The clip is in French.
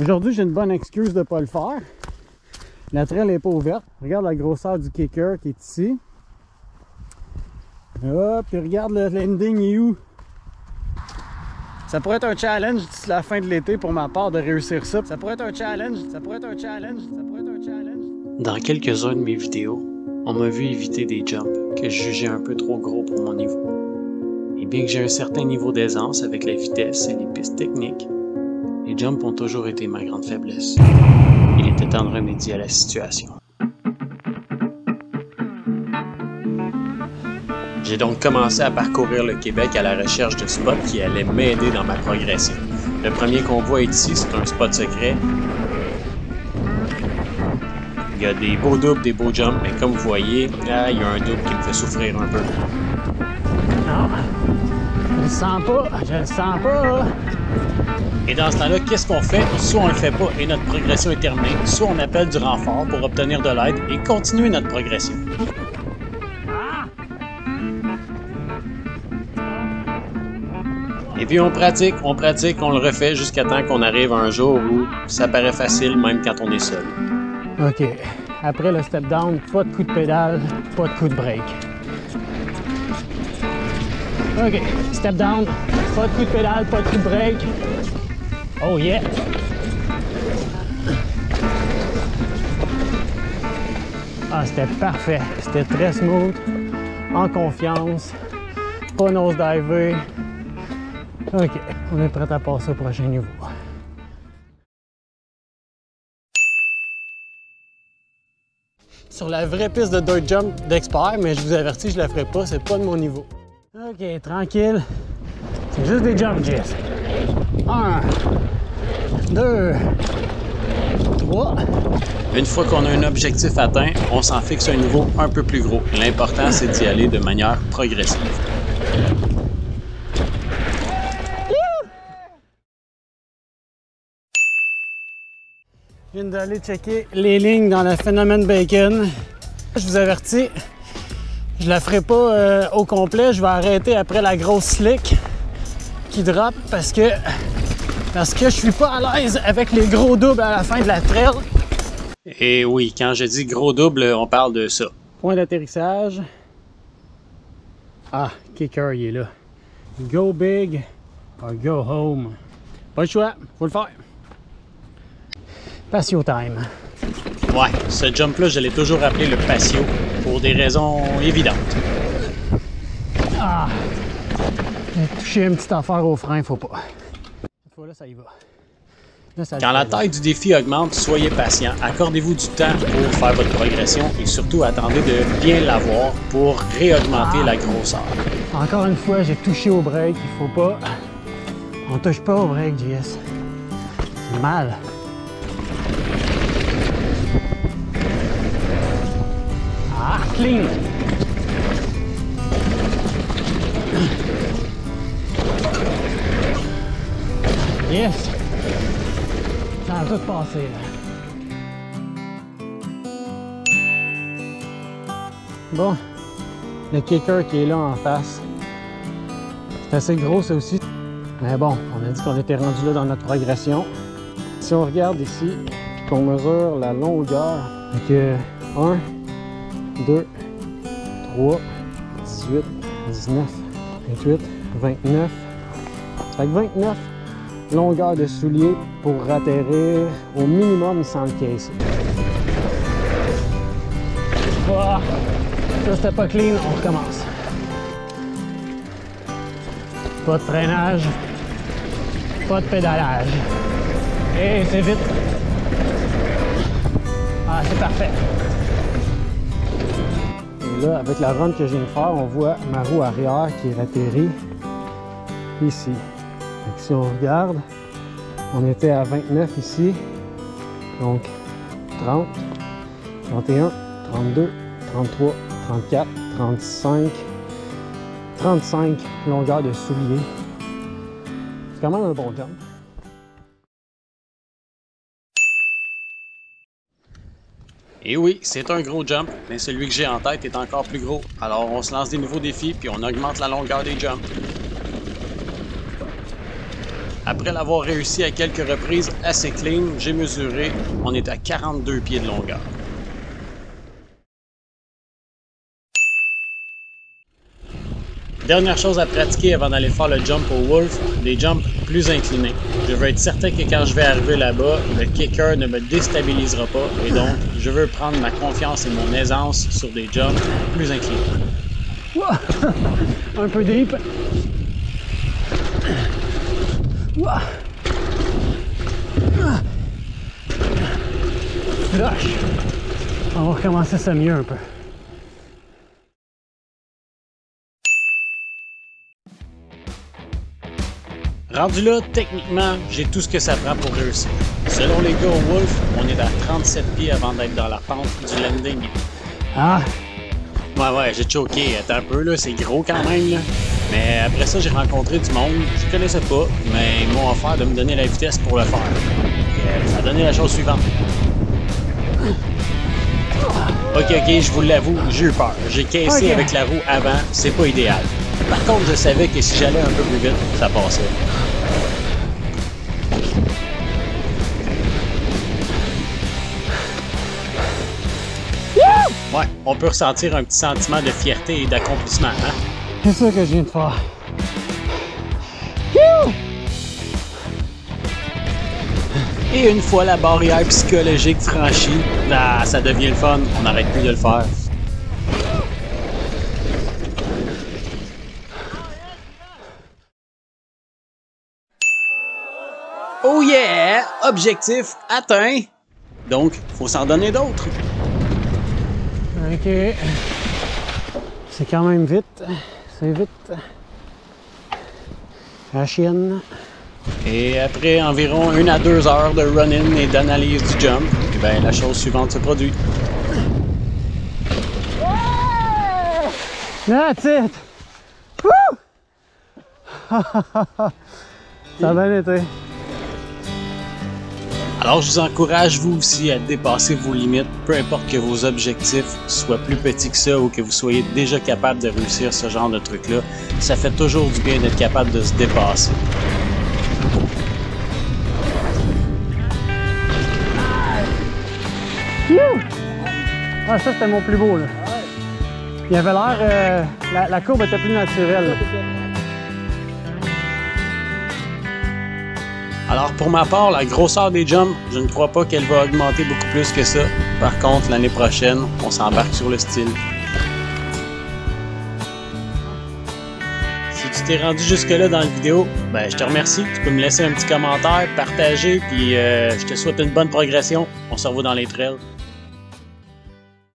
Aujourd'hui, j'ai une bonne excuse de ne pas le faire. La trail n'est pas ouverte. Regarde la grosseur du kicker qui est ici. Hop, puis regarde le landing est où. Ça pourrait être un challenge d'ici la fin de l'été pour ma part de réussir ça. Ça pourrait être un challenge. Dans quelques-uns de mes vidéos, on m'a vu éviter des jumps que je jugeais un peu trop gros pour mon niveau. Et bien que j'ai un certain niveau d'aisance avec la vitesse et les pistes techniques, les jumps ont toujours été ma grande faiblesse. Il était temps de remédier à la situation. J'ai donc commencé à parcourir le Québec à la recherche de spots qui allaient m'aider dans ma progression. Le premier qu'on voit ici, c'est un spot secret. Il y a des beaux doubles, des beaux jumps, mais comme vous voyez, là, il y a un double qui me fait souffrir un peu. Non, je le sens pas. Et dans ce temps-là, qu'est-ce qu'on fait? Soit on le fait pas et notre progression est terminée, soit on appelle du renfort pour obtenir de l'aide et continuer notre progression. Et puis on pratique, on le refait jusqu'à temps qu'on arrive à un jour où ça paraît facile même quand on est seul. OK. Après le step down, pas de coup de pédale, pas de coup de break. OK. Step down, pas de coup de pédale, pas de coup de break. Oh yeah! Ah, c'était parfait. C'était très smooth, en confiance, pas nose-diver. OK, on est prêt à passer au prochain niveau. Sur la vraie piste de dirt jump d'expert, mais je vous avertis, je la ferai pas, c'est pas de mon niveau. OK, tranquille. C'est juste des jumps, Jess. 1, 2, 3. Une fois qu'on a un objectif atteint, on s'en fixe un niveau un peu plus gros. L'important, c'est d'y aller de manière progressive. Je viens d'aller checker les lignes dans le phénomène bacon. Je vous avertis, je la ferai pas au complet. Je vais arrêter après la grosse slick qui drop parce que je suis pas à l'aise avec les gros doubles à la fin de la trail. Et oui, quand je dis gros double, on parle de ça. Point d'atterrissage. Ah, kicker, il est là. Go big or go home. Pas le choix, faut le faire. Patio time. Ouais, ce jump-là, je l'ai toujours appelé le patio pour des raisons évidentes. Ah! J'ai touché une petite affaire au frein, faut pas. Cette fois-là, ça y va. Là, ça Quand la taille du défi augmente, soyez patient. Accordez-vous du temps pour faire votre progression et surtout attendez de bien l'avoir pour réaugmenter la grosseur. Encore une fois, j'ai touché au break, il faut pas. On touche pas au break, JS. C'est mal. Ah, clean! Yes! Ça a tout passé, là. Bon, le kicker qui est là en face. C'est assez gros, ça aussi. Mais bon, on a dit qu'on était rendu là dans notre progression. Si on regarde ici, qu'on mesure la longueur, donc 1, 2, 3, 18, 19, 28, 29. Ça fait que 29 longueurs de souliers pour atterrir au minimum sans le casser. Ah, ça c'était pas clean, on recommence. Pas de freinage, pas de pédalage. Et c'est vite. Ah, c'est parfait. Et là, avec la run que je viens de faire, on voit ma roue arrière qui est atterrie ici. Donc, si on regarde, on était à 29 ici. Donc 30, 31, 32, 33, 34, 35, 35 longueurs de souliers. C'est quand même un bon jump. Et oui, c'est un gros jump, mais celui que j'ai en tête est encore plus gros. Alors on se lance des nouveaux défis puis on augmente la longueur des jumps. Après l'avoir réussi à quelques reprises assez clean, j'ai mesuré, on est à 42 pieds de longueur. Dernière chose à pratiquer avant d'aller faire le jump au Wolf, des jumps plus inclinés. Je veux être certain que quand je vais arriver là-bas, le kicker ne me déstabilisera pas et donc je veux prendre ma confiance et mon aisance sur des jumps plus inclinés. Un peu deep. Rush. On va recommencer ça mieux un peu. Rendu là, techniquement, j'ai tout ce que ça prend pour réussir. Selon les gars au Wolf, on est à 37 pieds avant d'être dans la pente du landing. Ah! Ouais, j'ai choqué. Attends un peu, là, c'est gros quand même, là. Mais après ça, j'ai rencontré du monde, je connaissais pas, mais ils m'ont offert de me donner la vitesse pour le faire. Et ça a donné la chose suivante. Ok, je vous l'avoue, j'ai eu peur. J'ai caissé avec la roue avant, c'est pas idéal. Par contre, je savais que si j'allais un peu plus vite, ça passait. Ouais, on peut ressentir un petit sentiment de fierté et d'accomplissement, hein? C'est ça que je viens de faire. Et une fois la barrière psychologique franchie, ça devient le fun, on n'arrête plus de le faire. Oh yeah! Objectif atteint! Donc, faut s'en donner d'autres. Ok. C'est quand même vite. C'est vite. La chienne. Et après environ 1 à 2 heures de run-in et d'analyse du jump, eh bien, la chose suivante se produit. That's it! Woo! Ça a bien été. Alors je vous encourage vous aussi à dépasser vos limites, peu importe que vos objectifs soient plus petits que ça ou que vous soyez déjà capable de réussir ce genre de truc-là. Ça fait toujours du bien d'être capable de se dépasser. Ah, ça c'était mon plus beau là. Il avait l'air, la courbe était plus naturelle. Alors pour ma part, la grosseur des jumps, je ne crois pas qu'elle va augmenter beaucoup plus que ça. Par contre, l'année prochaine, on s'embarque sur le style. Si tu t'es rendu jusque-là dans la vidéo, ben je te remercie. Tu peux me laisser un petit commentaire, partager, puis je te souhaite une bonne progression. On se revoit dans les trails.